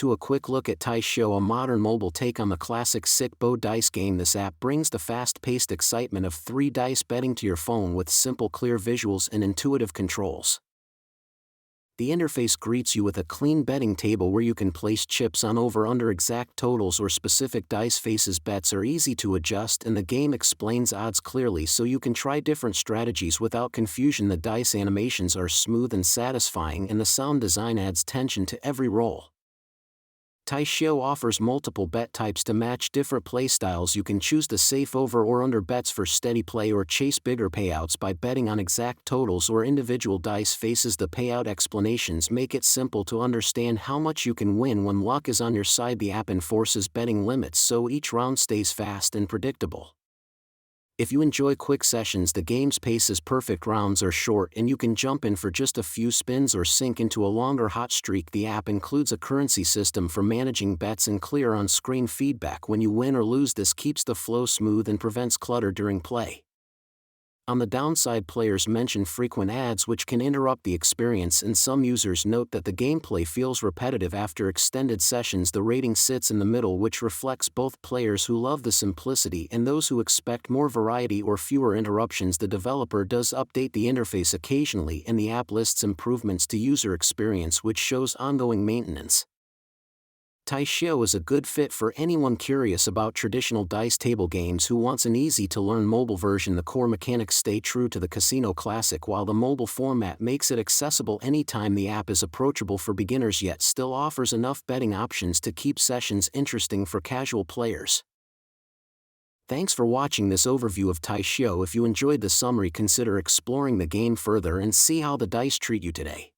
to a quick look at Tài Xỉu, a modern mobile take on the classic Sic Bo dice game. This app brings the fast-paced excitement of 3 dice betting to your phone with simple, clear visuals and intuitive controls. The interface greets you with a clean betting table where you can place chips on over/under exact totals or specific dice faces. Bets are easy to adjust and the game explains odds clearly so you can try different strategies without confusion. The dice animations are smooth and satisfying and the sound design adds tension to every roll. Tài Xỉu offers multiple bet types to match different playstyles. You can choose the safe over or under bets for steady play or chase bigger payouts by betting on exact totals or individual dice faces. The payout explanations make it simple to understand how much you can win when luck is on your side. The app enforces betting limits so each round stays fast and predictable. If you enjoy quick sessions, the game's pace is perfect. Rounds are short and you can jump in for just a few spins or sink into a longer hot streak. The app includes a currency system for managing bets and clear on-screen feedback when you win or lose. This keeps the flow smooth and prevents clutter during play. On the downside, players mention frequent ads which can interrupt the experience, and some users note that the gameplay feels repetitive after extended sessions. The rating sits in the middle, which reflects both players who love the simplicity and those who expect more variety or fewer interruptions. The developer does update the interface occasionally and the app lists improvements to user experience which shows ongoing maintenance. Tài Xỉu is a good fit for anyone curious about traditional dice table games who wants an easy-to-learn mobile version. The core mechanics stay true to the casino classic while the mobile format makes it accessible anytime. The app is approachable for beginners yet still offers enough betting options to keep sessions interesting for casual players. Thanks for watching this overview of Tài Xỉu. If you enjoyed the summary, consider exploring the game further and see how the dice treat you today.